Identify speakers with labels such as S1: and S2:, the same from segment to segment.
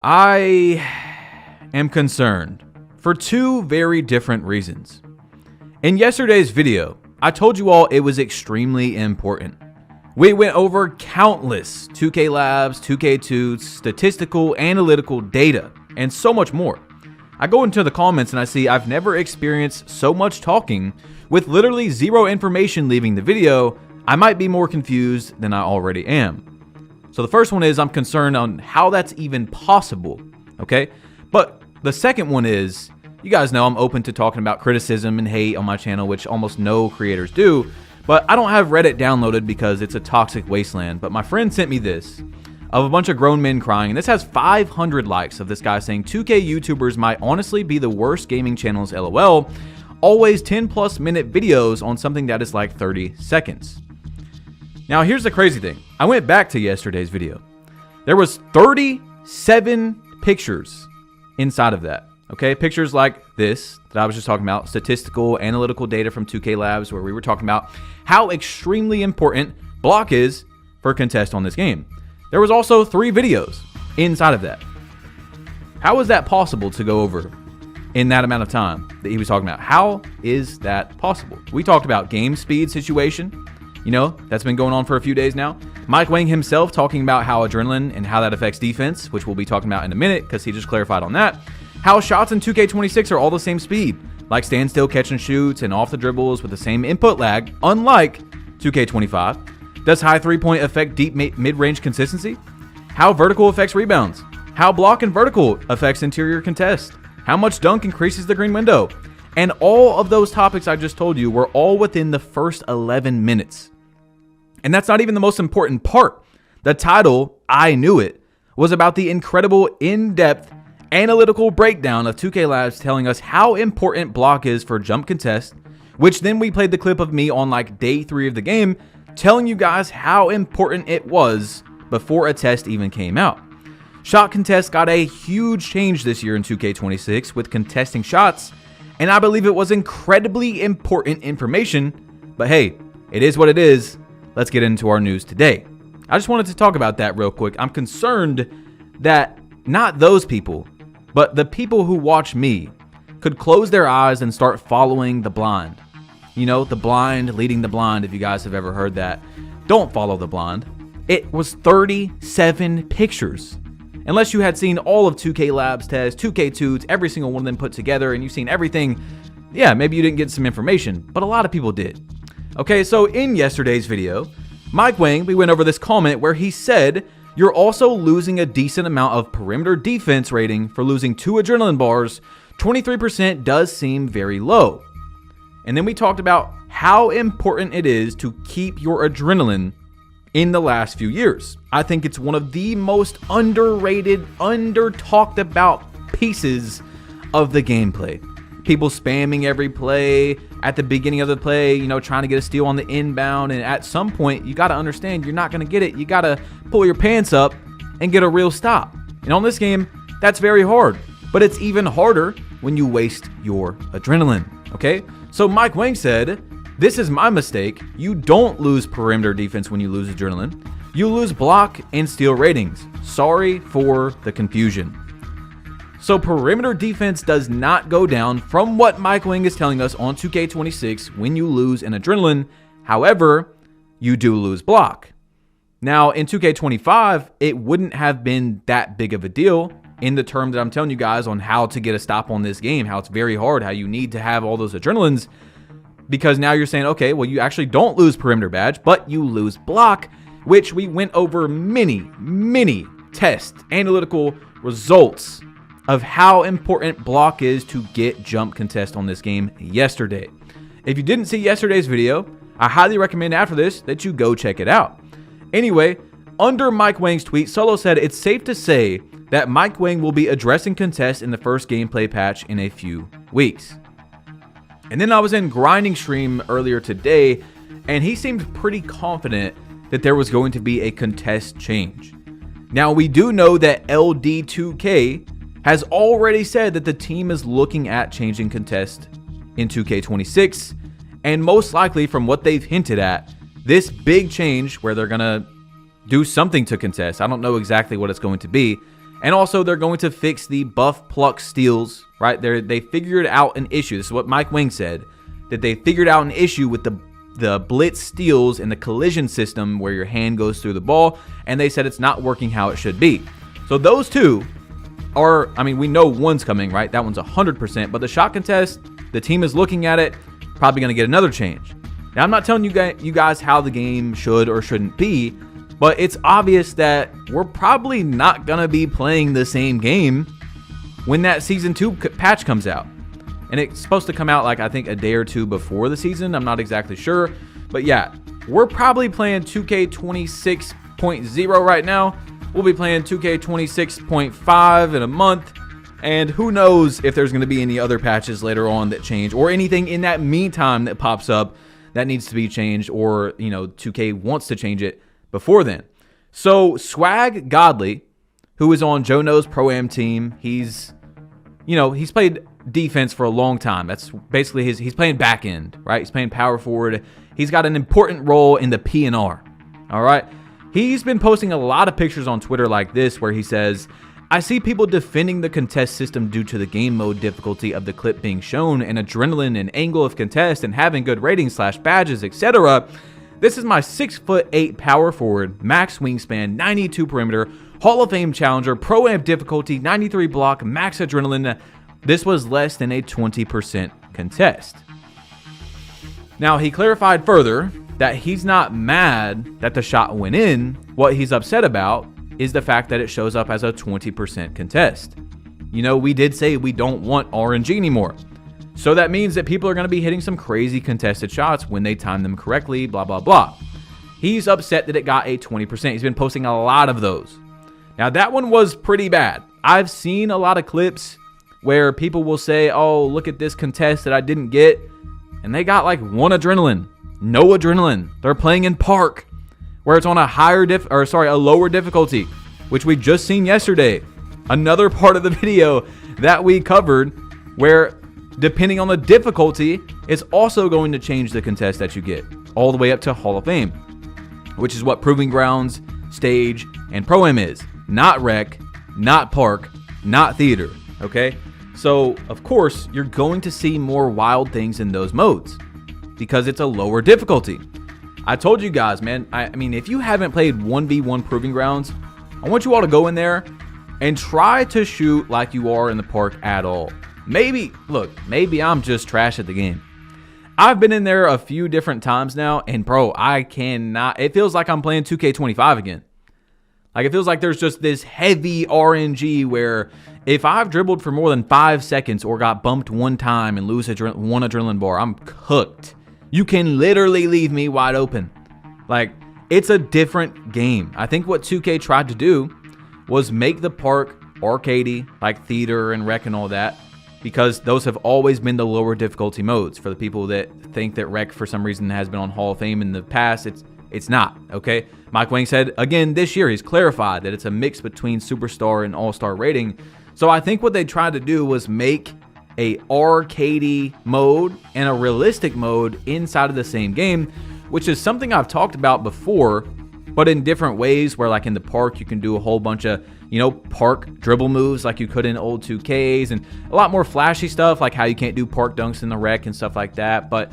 S1: I am concerned for two very different reasons. In yesterday's video, I told you all it was extremely important. We went over countless 2K Labs, 2K2's statistical, analytical data, and so much more. I go into the comments and I see I've never experienced so much talking with literally zero information leaving the video. I might be more confused than I already am. So the first one is I'm concerned on how that's even possible, okay? But the second one is, you guys know I'm open to talking about criticism and hate on my channel, which almost no creators do, but I don't have Reddit downloaded because it's a toxic wasteland. But my friend sent me this of a bunch of grown men crying, and this has 500 likes of this guy saying 2K YouTubers might honestly be the worst gaming channels LOL, always 10+ minute videos on something that is like 30 seconds. Now here's the crazy thing. I went back to yesterday's video. There was 37 pictures inside of that. Okay, pictures like this that I was just talking about, statistical, analytical data from 2K Labs, where we were talking about how extremely important block is for a contest on this game. There was also 3 videos inside of that. How is that possible to go over in that amount of time that he was talking about? How is that possible? We talked about game speed situation. You know, that's been going on for a few days now. Mike Wang himself talking about how adrenaline and how that affects defense, which we'll be talking about in a minute because he just clarified on that. How shots in 2K26 are all the same speed, like standstill catch and shoots and off the dribbles with the same input lag, unlike 2K25. Does high 3-point affect deep mid-range consistency? How vertical affects rebounds? How block and vertical affects interior contest? How much dunk increases the green window? And all of those topics I just told you were all within the first 11 minutes. And that's not even the most important part. The title, I Knew It, was about the incredible in-depth analytical breakdown of 2K Labs telling us how important block is for jump contest, which then we played the clip of me on like day 3 of the game telling you guys how important it was before a test even came out. Shot contest got a huge change this year in 2K26 with contesting shots, and I believe it was incredibly important information, but hey, it is what it is. Let's get into our news today. I just wanted to talk about that real quick. I'm concerned that not those people, but the people who watch me could close their eyes and start following the blind. You know, the blind leading the blind, if you guys have ever heard that. Don't follow the blind. It was 37 pictures. Unless you had seen all of 2K Labs tests, 2K2s, every single one of them put together, and you've seen everything, yeah, maybe you didn't get some information, but a lot of people did. Okay, so in yesterday's video, Mike Wang, we went over this comment where he said, you're also losing a decent amount of perimeter defense rating for losing 2 adrenaline bars. 23% does seem very low. And then we talked about how important it is to keep your adrenaline in the last few years. I think it's one of the most underrated, under-talked about pieces of the gameplay. People spamming every play at the beginning of the play, you know, trying to get a steal on the inbound. And at some point, you got to understand you're not going to get it. You got to pull your pants up and get a real stop. And on this game, that's very hard. But it's even harder when you waste your adrenaline, okay? So Mike Wang said, this is my mistake. You don't lose perimeter defense when you lose adrenaline. You lose block and steal ratings. Sorry for the confusion. So perimeter defense does not go down from what Mike Wang is telling us on 2K26 when you lose an adrenaline. However, you do lose block. Now in 2K25, it wouldn't have been that big of a deal in the terms that I'm telling you guys on how to get a stop on this game, how it's very hard, how you need to have all those adrenalines, because now you're saying, okay, well, you actually don't lose perimeter badge, but you lose block, which we went over many test analytical results of how important block is to get jump contest on this game yesterday. If you didn't see yesterday's video, I highly recommend after this that you go check it out. Anyway, under Mike Wang's tweet, Solo said it's safe to say that Mike Wang will be addressing contest in the first gameplay patch in a few weeks. And then I was in Grinding Stream earlier today, and he seemed pretty confident that there was going to be a contest change. Now, we do know that LD2K has already said that the team is looking at changing contest in 2K26, and most likely from what they've hinted at, this big change where they're going to do something to contest, I don't know exactly what it's going to be, And also, they're going to fix the buff pluck steals, right? They figured out an issue. This is what Mike Wang said, that they figured out an issue with the blitz steals and the collision system where your hand goes through the ball, and they said it's not working how it should be. So those two are, I mean, we know one's coming, right? That one's 100%, but the shot contest, the team is looking at it, probably going to get another change. Now, I'm not telling you guys how the game should or shouldn't be, but it's obvious that we're probably not going to be playing the same game when that Season 2 patch comes out. And it's supposed to come out, like, I think a day or two before the season. I'm not exactly sure. But yeah, we're probably playing 2K26.0 right now. We'll be playing 2K26.5 in a month. And who knows if there's going to be any other patches later on that change, or anything in that meantime that pops up that needs to be changed, or, 2K wants to change it before then. So Swag Godly, who is on Jono's Pro-Am team, he's played defense for a long time. That's basically he's playing back end, right? He's playing power forward. He's got an important role in the PNR. All right. He's been posting a lot of pictures on Twitter like this, where he says, I see people defending the contest system due to the game mode difficulty of the clip being shown, and adrenaline and angle of contest, and having good ratings / badges, etc. This is my 6'8" power forward, max wingspan, 92 perimeter, Hall of Fame challenger, Pro-Am difficulty, 93 block, max adrenaline. This was less than a 20% contest. Now, he clarified further that he's not mad that the shot went in. What he's upset about is the fact that it shows up as a 20% contest. We did say we don't want RNG anymore. So that means that people are going to be hitting some crazy contested shots when they time them correctly, blah, blah, blah. He's upset that it got a 20%. He's been posting a lot of those. Now, that one was pretty bad. I've seen a lot of clips where people will say, oh, look at this contest that I didn't get. And they got like no adrenaline. They're playing in Park, where it's on a lower difficulty, which we just seen yesterday. Another part of the video that we covered, where depending on the difficulty, it's also going to change the contest that you get, all the way up to Hall of Fame, which is what Proving Grounds, Stage, and Pro-Am is. Not Rec, not Park, not Theater, okay? So, of course, you're going to see more wild things in those modes, because it's a lower difficulty. I told you guys, man, I mean, if you haven't played 1v1 Proving Grounds, I want you all to go in there and try to shoot like you are in the Park at all. Maybe I'm just trash at the game. I've been in there a few different times now, and bro, it feels like I'm playing 2K25 again. Like, it feels like there's just this heavy RNG where if I've dribbled for more than 5 seconds or got bumped one time and lose one adrenaline bar, I'm cooked. You can literally leave me wide open. Like, it's a different game. I think what 2K tried to do was make the Park arcadey, like Theater and Rec and all that, because those have always been the lower difficulty modes. For the people that think that Rec for some reason has been on Hall of Fame in the past, it's not, okay? Mike Wang said, again, this year, he's clarified that it's a mix between Superstar and All-Star rating. So I think what they tried to do was make a arcadey mode and a realistic mode inside of the same game, which is something I've talked about before, but in different ways, where like in the Park, you can do a whole bunch of, Park dribble moves like you could in old 2Ks, and a lot more flashy stuff, like how you can't do Park dunks in the Rec and stuff like that. But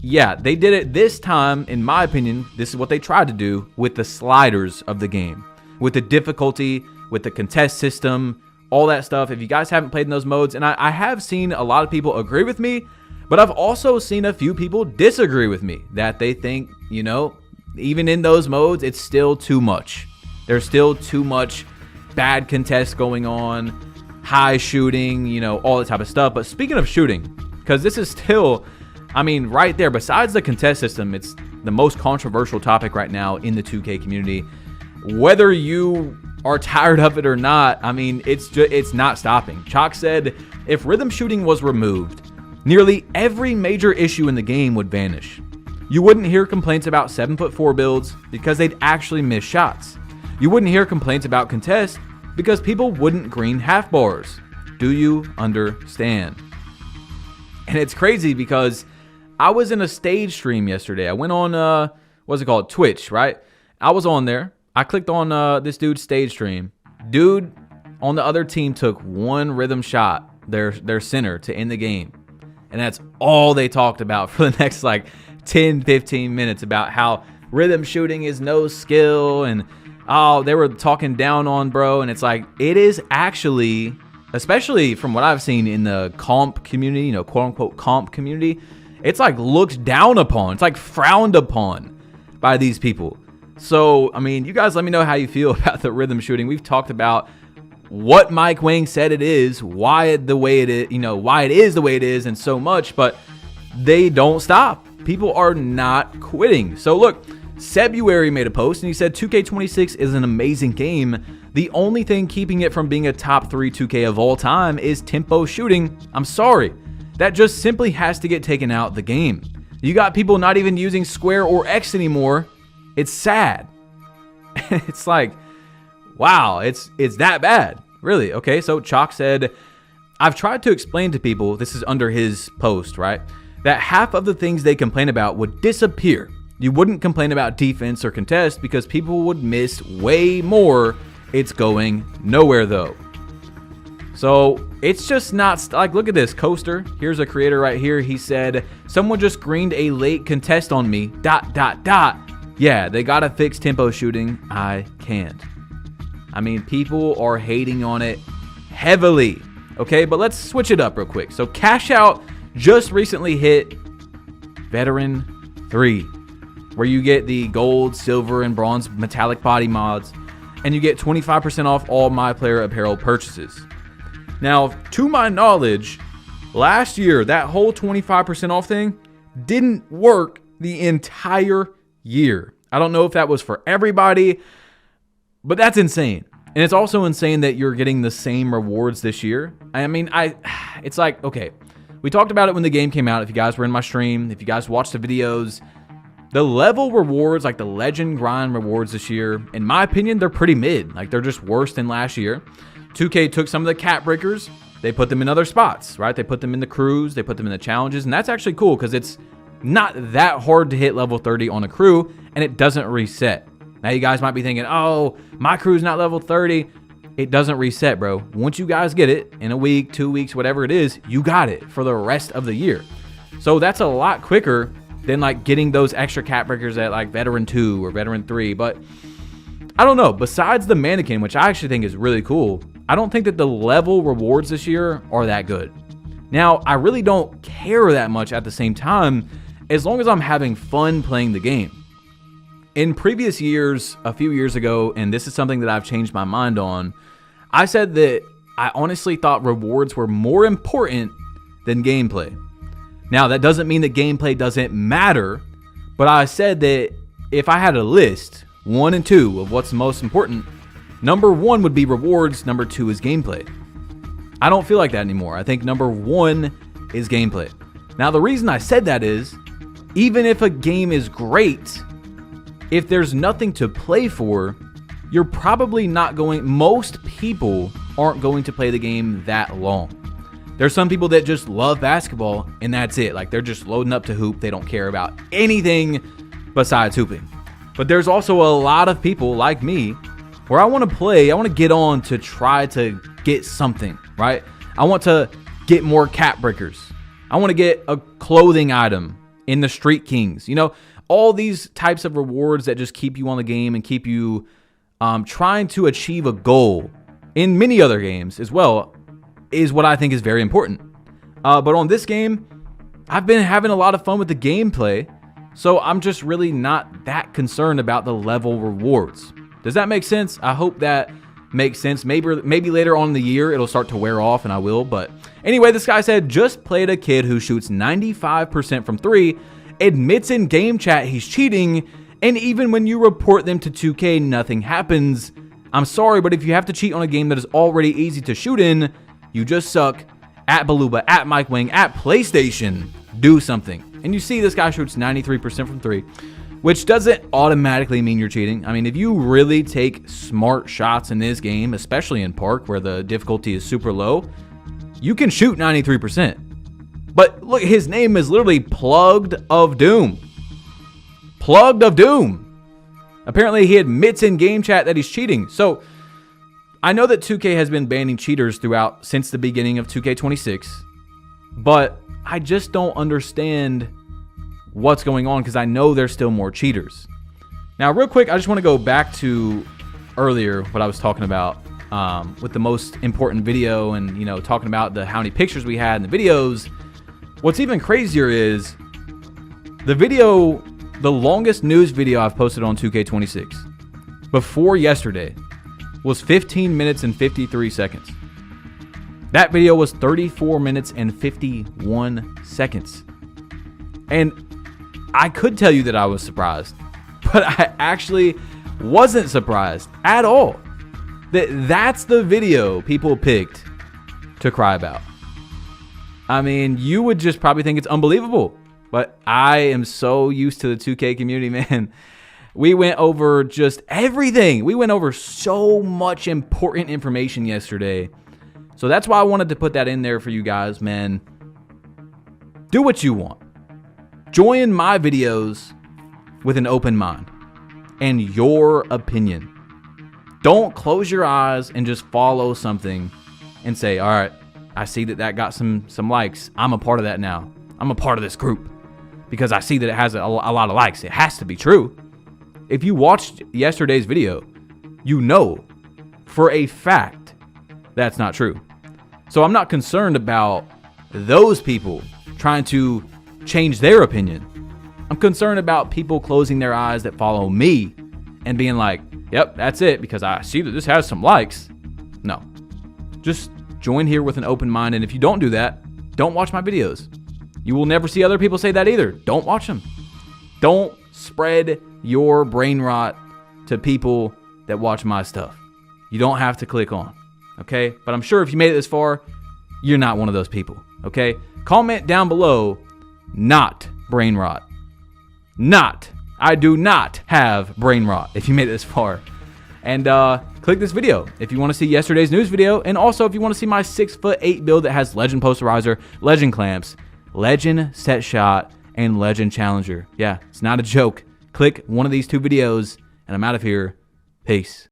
S1: yeah, they did it this time. In my opinion, this is what they tried to do with the sliders of the game, with the difficulty, with the contest system, all that stuff. If you guys haven't played in those modes, and I have seen a lot of people agree with me, but I've also seen a few people disagree with me, that they think, even in those modes, it's still too much. There's still too much bad contest going on, high shooting, all that type of stuff. But speaking of shooting, because this is still, right there, besides the contest system, it's the most controversial topic right now in the 2K community. Whether you are tired of it or not, it's not stopping. Chalk said, if rhythm shooting was removed, nearly every major issue in the game would vanish. You wouldn't hear complaints about 7'4" builds because they'd actually miss shots. You wouldn't hear complaints about contests because people wouldn't green half bars. Do you understand? And it's crazy because I was in a Stage stream yesterday. I went on, Twitch, right? I was on there. I clicked on this dude's Stage stream. Dude on the other team took one rhythm shot, their center, to end the game. And that's all they talked about for the next like 10, 15 minutes about how rhythm shooting is no skill. And they were talking down on bro. And it's like, it is actually, especially from what I've seen in the comp community, quote unquote comp community, it's like looked down upon. It's like frowned upon by these people. So, I mean, you guys let me know how you feel about the rhythm shooting. We've talked about what Mike Wang said it is, why it is the way it is, and so much, but they don't stop. People are not quitting. So look, Sebuary made a post and he said 2K26 is an amazing game. The only thing keeping it from being a top 3 2K of all time is tempo shooting. I'm sorry. That just simply has to get taken out the game. You got people not even using square or X anymore. It's sad. It's like, wow, it's that bad. Really? Okay, so Chalk said, I've tried to explain to people, this is under his post, right, that half of the things they complain about would disappear. You wouldn't complain about defense or contest because people would miss way more. It's going nowhere though. So it's just not like, look at this coaster. Here's a creator right here. He said, someone just greened a late contest on me, ... Yeah, they gotta fix tempo shooting. I can't. I mean, people are hating on it heavily. Okay, but let's switch it up real quick. So Cash Out just recently hit Veteran 3, where you get the gold, silver, and bronze metallic body mods, and you get 25% off all My Player apparel purchases. Now, to my knowledge, last year, that whole 25% off thing didn't work the entire year. I don't know if that was for everybody, but that's insane. And it's also insane that you're getting the same rewards this year. I mean, it's like, okay, we talked about it when the game came out. If you guys were in my stream, if you guys watched the videos, the level rewards, like the legend grind rewards this year, in my opinion, they're pretty mid. Like they're just worse than last year. 2K took some of the cap breakers, they put them in other spots, right? They put them in the crews, they put them in the challenges, and that's actually cool because it's not that hard to hit level 30 on a crew, and it doesn't reset. Now you guys might be thinking, oh, my crew's not level 30. It doesn't reset, bro. Once you guys get it in a week, 2 weeks, whatever it is, you got it for the rest of the year. So that's a lot quicker than like getting those extra cap breakers at like Veteran 2 or Veteran 3. But I don't know. Besides the mannequin, which I actually think is really cool, I don't think that the level rewards this year are that good. Now, I really don't care that much at the same time, as long as I'm having fun playing the game. In previous years, a few years ago, and this is something that I've changed my mind on, I said that I honestly thought rewards were more important than gameplay. Now, that doesn't mean that gameplay doesn't matter, but I said that if I had a list, 1 and 2, of what's most important, number 1 would be rewards, number 2 is gameplay. I don't feel like that anymore. I think number 1 is gameplay. Now, the reason I said that is, even if a game is great, if there's nothing to play for, you're probably not going, most people aren't going to play the game that long. There's some people that just love basketball and that's it. Like they're just loading up to hoop. They don't care about anything besides hooping. But there's also a lot of people like me where I want to play, I want to get on to try to get something, right? I want to get more cap breakers. I want to get a clothing item in the Street Kings, all these types of rewards that just keep you on the game and keep you trying to achieve a goal in many other games as well is what I think is very important. But on this game, I've been having a lot of fun with the gameplay, so I'm just really not that concerned about the level rewards. Does that make sense? I hope that makes sense. Maybe later on in the year it'll start to wear off and I will. But anyway, this guy said, just played a kid who shoots 95% from 3, admits in game chat he's cheating, and even when you report them to 2K, nothing happens. I'm sorry, but if you have to cheat on a game that is already easy to shoot in, you just suck. At Baluba, at Mike Wang, at PlayStation, do something. And you see this guy shoots 93% from 3, which doesn't automatically mean you're cheating. I mean, if you really take smart shots in this game, especially in Park where the difficulty is super low, you can shoot 93%. But look, his name is literally Plugged of Doom. Plugged of Doom. Apparently he admits in game chat that he's cheating. So I know that 2K has been banning cheaters throughout since the beginning of 2K26, but I just don't understand what's going on because I know there's still more cheaters. Now, real quick, I just want to go back to earlier what I was talking about with the most important video and, talking about how many pictures we had in the videos. What's even crazier is the longest news video I've posted on 2K26 before yesterday was 15 minutes and 53 seconds. That video was 34 minutes and 51 seconds. And I could tell you that I was surprised, but I actually wasn't surprised at all. That's the video people picked to cry about. I mean, you would just probably think it's unbelievable, but I am so used to the 2K community, man. We went over just everything. We went over so much important information yesterday. So that's why I wanted to put that in there for you guys, man. Do what you want. Join my videos with an open mind and your opinion. Don't close your eyes and just follow something and say, all right, I see that got some likes. I'm a part of that now. I'm a part of this group because I see that it has a lot of likes. It has to be true. If you watched yesterday's video, you know for a fact that's not true. So I'm not concerned about those people trying to change their opinion. I'm concerned about people closing their eyes that follow me and being like, yep, that's it because I see that this has some likes. No, just join here with an open mind. And if you don't do that, don't watch my videos. You will never see other people say that either. Don't watch them. Don't spread your brain rot to people that watch my stuff. You don't have to click on, okay? But I'm sure if you made it this far, you're not one of those people, okay? Comment down below, not brain rot. Not. I do not have brain rot if you made it this far. And click this video if you want to see yesterday's news video. And also if you want to see my 6'8" build that has Legend Posterizer, Legend Clamps, Legend Set Shot, and Legend Challenger. Yeah, it's not a joke. Click one of these two videos, and I'm out of here. Peace.